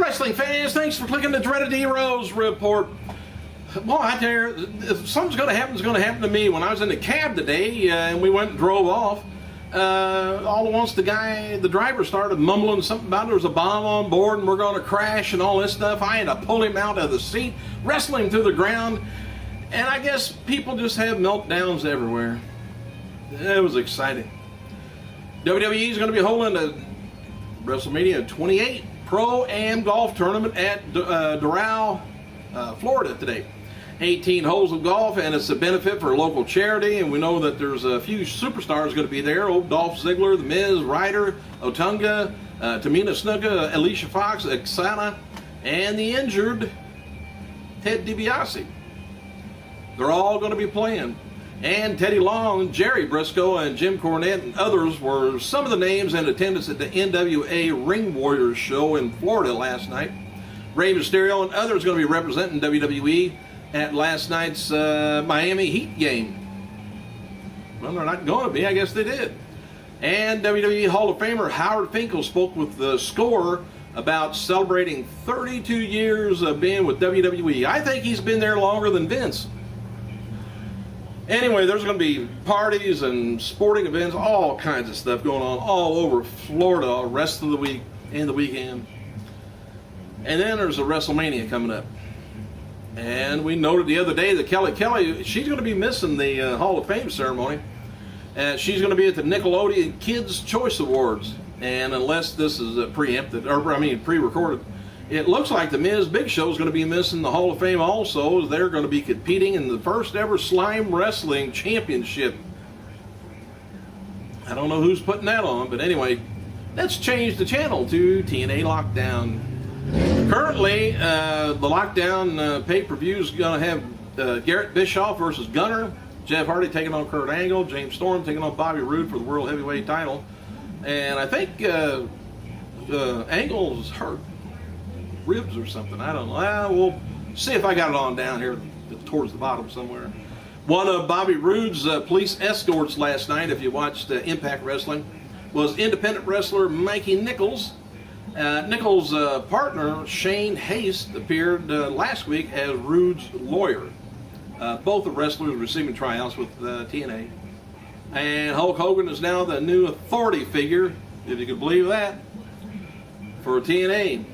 wrestling fans, thanks for clicking the Dreaded Heroes report. Boy, I tell you, if something's going to happen, it's going to happen to me. When I was in the cab today and we went and drove off, all at once the driver started mumbling something about there was a bomb on board and we're going to crash and all this stuff. I had to pull him out of the seat, wrestle him to the ground, and I guess people just have meltdowns everywhere. It was exciting. WWE is going to be holding a WrestleMania 28 Pro-Am golf tournament at Doral, Florida today. 18 holes of golf, and it's a benefit for a local charity, and we know that there's a few superstars going to be there. Old Dolph Ziggler, The Miz, Ryder, Otunga, Tamina Snuka, Alicia Fox, Oksana, and the injured Ted DiBiase. They're all going to be playing. And Teddy Long, Jerry Briscoe, and Jim Cornette and others were some of the names in attendance at the NWA Ring Warriors show in Florida last night. Rey Mysterio and others going to be representing WWE at last night's Miami Heat game. Well, they're not going to be. I guess they did. And WWE Hall of Famer Howard Finkel spoke with the Score about celebrating 32 years of being with WWE. I think he's been there longer than Vince. Anyway, there's going to be parties and sporting events, all kinds of stuff going on all over Florida the rest of the week and the weekend. And then there's a WrestleMania coming up. And we noted the other day that Kelly, she's going to be missing the Hall of Fame ceremony. She's going to be at the Nickelodeon Kids' Choice Awards. And unless this is pre-recorded, it looks like the Miz Big Show is going to be missing the Hall of Fame also. They're going to be competing in the first ever Slime Wrestling Championship. I don't know who's putting that on, but anyway, let's change the channel to TNA Lockdown. Currently, the Lockdown pay-per-view is going to have Garrett Bischoff versus Gunner, Jeff Hardy taking on Kurt Angle, James Storm taking on Bobby Roode for the World Heavyweight title. And I think Angle's hurt. Ribs or something, I don't know. We'll see if I got it on down here towards the bottom somewhere. One of Bobby Roode's police escorts last night, if you watched Impact Wrestling, was independent wrestler Mikey Nichols. Nichols' partner Shane Haste appeared last week as Roode's lawyer. Both the wrestlers receiving tryouts with TNA. And Hulk Hogan is now the new authority figure, if you could believe that, for TNA.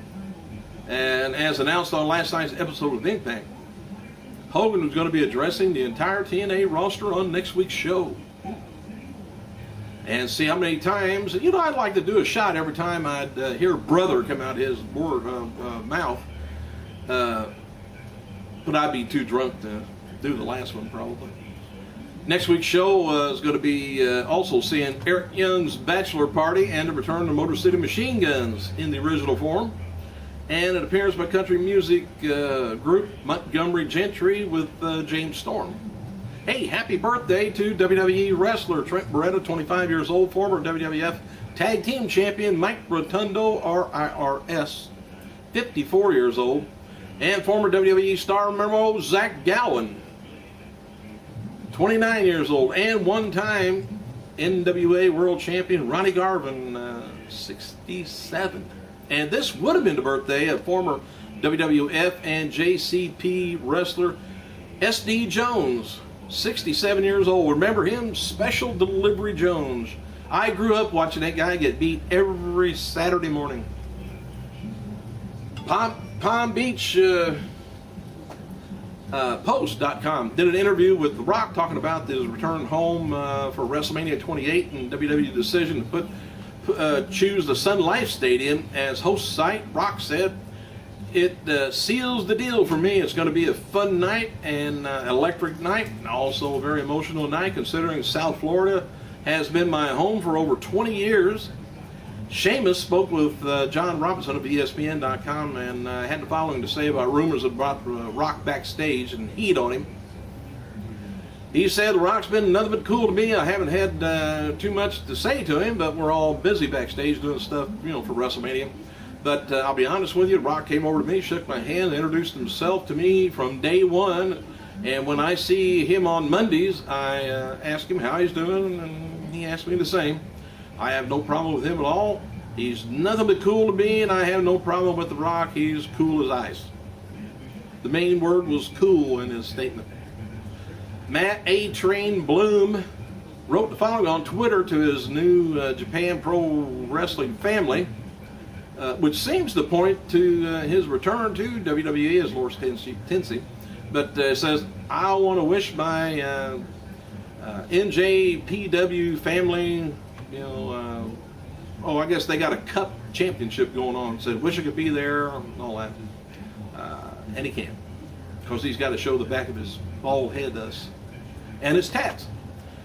And as announced on last night's episode of Impact, Hogan was going to be addressing the entire TNA roster on next week's show. And see how many times, you know, I'd like to do a shot every time I'd hear brother come out his mouth. But I'd be too drunk to do the last one probably. Next week's show is going to be also seeing Eric Young's bachelor party and the return to Motor City Machine Guns in the original form. And it appears by country music group Montgomery Gentry with James Storm. Hey, happy birthday to WWE wrestler Trent Beretta, 25 years old, former WWF Tag Team Champion Mike Rotundo, RIRS, 54 years old, and former WWE star member Zach Gowen, 29 years old, and one-time NWA World Champion Ronnie Garvin, 67. And this would have been the birthday of former WWF and JCP wrestler S.D. Jones, 67 years old. Remember him? Special Delivery Jones. I grew up watching that guy get beat every Saturday morning. Palm Beach Post.com did an interview with The Rock talking about his return home for WrestleMania 28 and WWE decision to choose the Sun Life Stadium as host site. Rock said, it seals the deal for me. It's going to be a fun night and electric night, and also a very emotional night considering South Florida has been my home for over 20 years. Sheamus spoke with John Robinson of ESPN.com and had the following to say about rumors about Rock backstage and heat on him. He said, The Rock's been nothing but cool to me. I haven't had too much to say to him, but we're all busy backstage doing stuff, you know, for WrestleMania. But I'll be honest with you, Rock came over to me, shook my hand, introduced himself to me from day one. And when I see him on Mondays, I ask him how he's doing, and he asked me the same. I have no problem with him at all. He's nothing but cool to me, and I have no problem with The Rock. He's cool as ice. The main word was cool in his statement. Matt A. Train Bloom wrote the following on Twitter to his new Japan Pro Wrestling family, which seems to point to his return to WWE as Lord Tensei. But it says, I want to wish my NJPW family, I guess they got a cup championship going on. Said, wish I could be there and all that. And he can't, because he's got to show the back of his bald head us and his tats.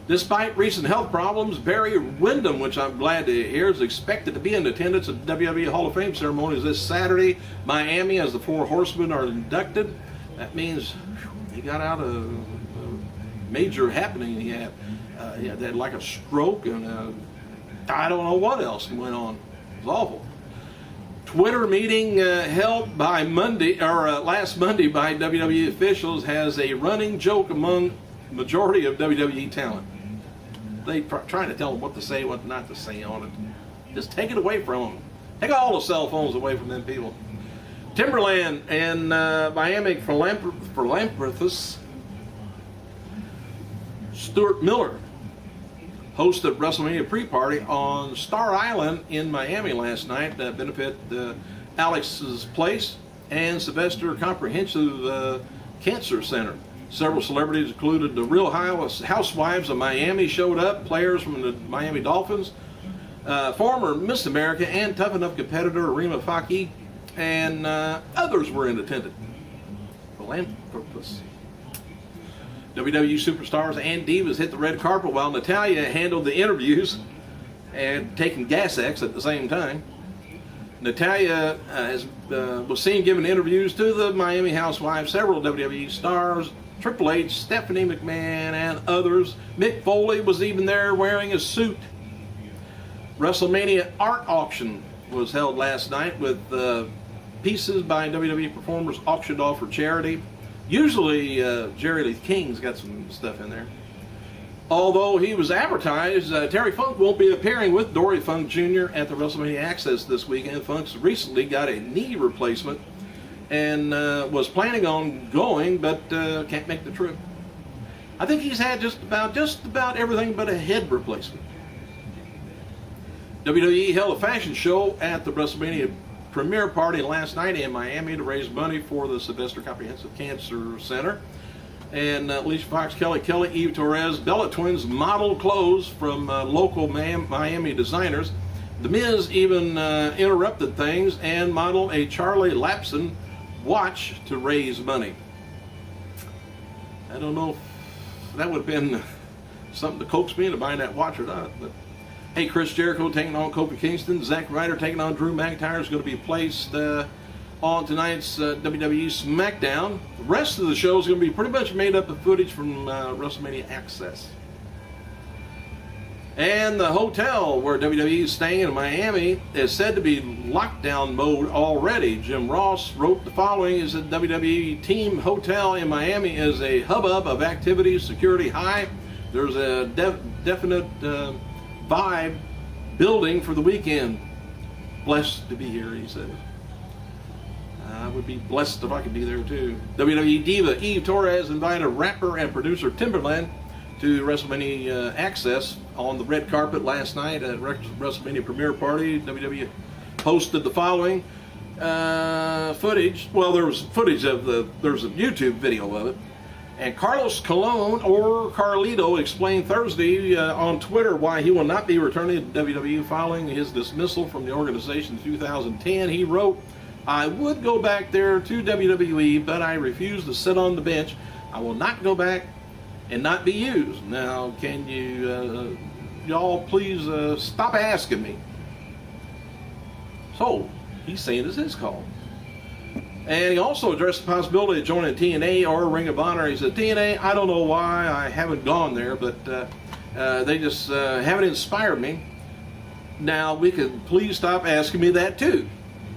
Despite recent health problems, Barry Windham, which I'm glad to hear, is expected to be in attendance at the WWE Hall of Fame ceremonies this Saturday, Miami, as the 4 Horsemen are inducted. That means he got out of a major happening. He had like a stroke, and I don't know what else went on. It was awful. Twitter meeting held by last Monday by WWE officials has a running joke among the majority of WWE talent. They trying to tell them what to say, what not to say on it. Just take it away from them. Take all the cell phones away from them people. Timberland and Miami philanthropist Stuart Miller hosted WrestleMania pre-party on Star Island in Miami last night to benefit Alex's Place and Sylvester Comprehensive Cancer Center. Several celebrities, included the Real Housewives of Miami, showed up. Players from the Miami Dolphins, former Miss America and Tough Enough competitor Rima Faki, and others were in attendance. Philanthropists. WWE superstars and divas hit the red carpet while Natalya handled the interviews and taking gas X at the same time. Natalya was seen giving interviews to the Miami Housewives, several WWE stars, Triple H, Stephanie McMahon, and others. Mick Foley was even there wearing a suit. WrestleMania art auction was held last night with pieces by WWE performers auctioned off for charity. Usually Jerry Lee King's got some stuff in there. Although he was advertised, Terry Funk won't be appearing with Dory Funk Jr. at the WrestleMania Access this weekend. Funk's recently got a knee replacement and was planning on going, but can't make the trip. I think he's had just about everything but a head replacement. WWE held a fashion show at the WrestleMania premiere party last night in Miami to raise money for the Sylvester Comprehensive Cancer Center. And Alicia Fox, Kelly Kelly, Eve Torres, Bella Twins modeled clothes from local Miami designers. The Miz even interrupted things and modeled a Charlie Lapson watch to raise money. I don't know if that would have been something to coax me into buying that watch or not. But hey, Chris Jericho taking on Kofi Kingston. Zack Ryder taking on Drew McIntyre is going to be placed on tonight's WWE SmackDown. The rest of the show is going to be pretty much made up of footage from WrestleMania Access. And the hotel where WWE is staying in Miami is said to be lockdown mode already. Jim Ross wrote the following: is that WWE team hotel in Miami is a hubbub of activities, security high. There's a definite vibe building for the weekend. Blessed to be here, he said. I would be blessed if I could be there too. WWE diva Eve Torres invited rapper and producer Timberland to WrestleMania Access on the red carpet last night at WrestleMania premiere party. WWE posted the following footage. Well, there was footage of there's a YouTube video of it. And Carlos Colon, or Carlito, explained Thursday on Twitter why he will not be returning to WWE following his dismissal from the organization in 2010. He wrote, I would go back there to WWE, but I refuse to sit on the bench. I will not go back and not be used. Now, can you, y'all please stop asking me? So, he's saying it's his call. And he also addressed the possibility of joining TNA or Ring of Honor. He said, TNA, I don't know why I haven't gone there, but they just haven't inspired me. Now, we could please stop asking me that too.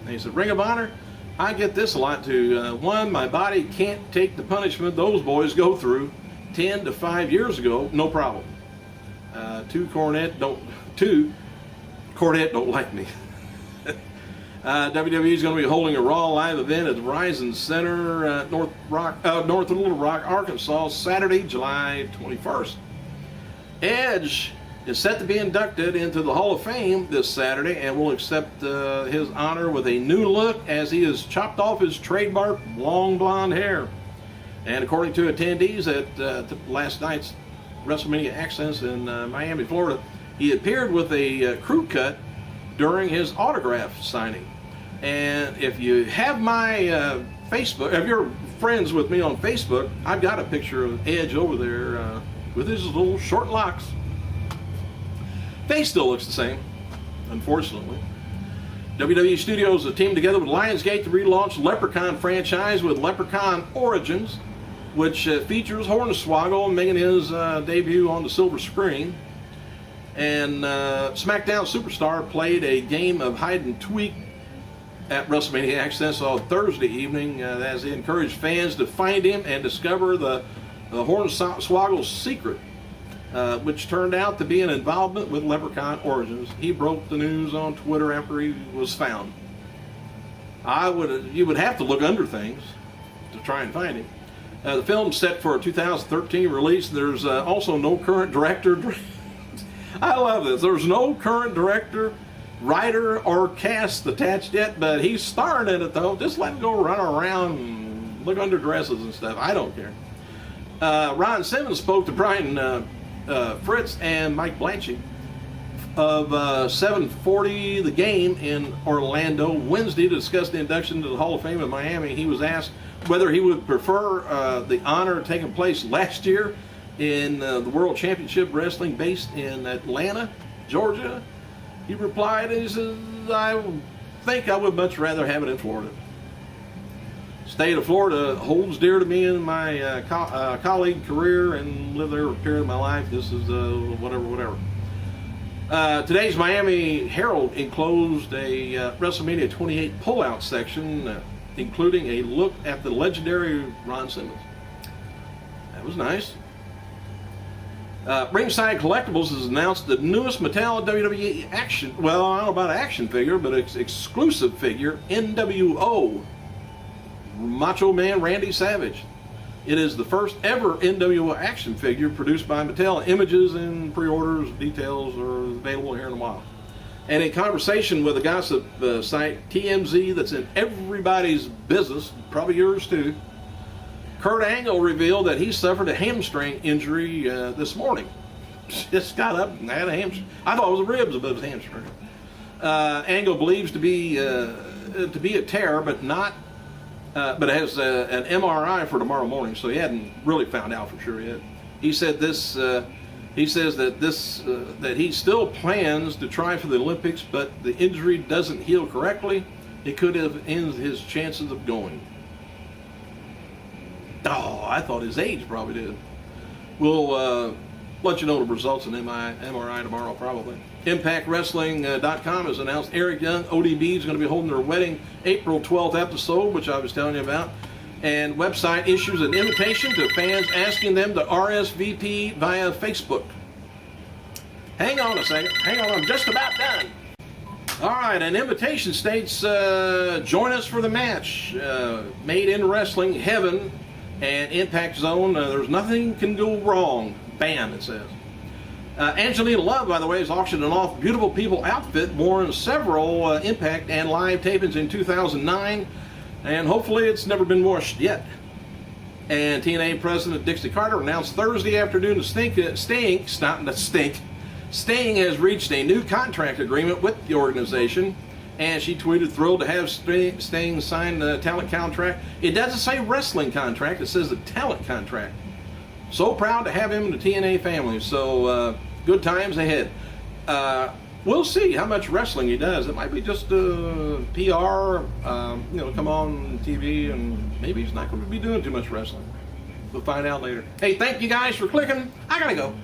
And he said, Ring of Honor, I get this a lot too. One, my body can't take the punishment those boys go through 10 to 5 years ago, no problem. Two, Cornette don't like me. WWE is going to be holding a Raw live event at the Verizon Center, north of Little Rock, Arkansas, Saturday, July 21st. Edge is set to be inducted into the Hall of Fame this Saturday and will accept his honor with a new look as he has chopped off his trademark long blonde hair. And according to attendees at last night's WrestleMania Access in Miami, Florida, he appeared with a crew cut during his autograph signing. And if you have my Facebook, if you're friends with me on Facebook, I've got a picture of Edge over there with his little short locks. Face still looks the same, unfortunately. WWE Studios have teamed together with Lionsgate to relaunch Leprechaun franchise with Leprechaun Origins, which features Hornswoggle making his debut on the silver screen. And SmackDown Superstar played a game of hide and tweak at WrestleMania Access on Thursday evening as he encouraged fans to find him and discover the Hornswoggle's secret, which turned out to be an involvement with Leprechaun Origins. He broke the news on Twitter after he was found. You would have to look under things to try and find him. The film's set for a 2013 release. There's also no current director. I love this. There's no current director, writer, or cast attached yet, but he's starring in it though. Just let him go run around and look under dresses and stuff. I don't care. Ron Simmons spoke to Brian Fritz and Mike Blanchie of 740 The Game in Orlando Wednesday to discuss the induction to the Hall of Fame in Miami. He was asked whether he would prefer the honor taking place last year in the World Championship Wrestling based in Atlanta, Georgia. He replied, and he says, I think I would much rather have it in Florida. State of Florida holds dear to me in my colleague career and lived there a period of my life. This is whatever. Today's Miami Herald enclosed a WrestleMania 28 pullout section, including a look at the legendary Ron Simmons. That was nice. Ringside Collectibles has announced the newest Mattel WWE action, well, I don't know about action figure, but it's exclusive figure, NWO, Macho Man Randy Savage. It is the first ever NWO action figure produced by Mattel. Images and pre-orders details are available here in a while. And in conversation with a gossip site, TMZ, that's in everybody's business, probably yours too, Kurt Angle revealed that he suffered a hamstring injury this morning. Just got up and had a hamstring. I thought it was the ribs above his hamstring. Angle believes to be a tear, but has an MRI for tomorrow morning, so he hadn't really found out for sure yet. He said this. He says that he still plans to try for the Olympics, but the injury doesn't heal correctly. It could have ended his chances of going. Oh, I thought his age probably did. We'll let you know the results in MRI tomorrow, probably. ImpactWrestling.com has announced Eric Young, ODB, is going to be holding their wedding April 12th episode, which I was telling you about. And website issues an invitation to fans asking them to RSVP via Facebook. Hang on a second. Hang on, I'm just about done. All right, an invitation states, join us for the match. Made in Wrestling Heaven and Impact Zone. There's nothing can go wrong. Bam, it says. Angelina Love, by the way, is auctioning off Beautiful People outfit worn in several Impact and live tapings in 2009, and hopefully it's never been washed yet. And TNA President Dixie Carter announced Thursday afternoon that Sting has reached a new contract agreement with the organization, and she tweeted, thrilled to have Sting sign the talent contract. It doesn't say wrestling contract, it says the talent contract. So proud to have him in the TNA family, so good times ahead. We'll see how much wrestling he does. It might be just PR, come on TV, and maybe he's not going to be doing too much wrestling. We'll find out later. Hey, thank you guys for clicking. I gotta go.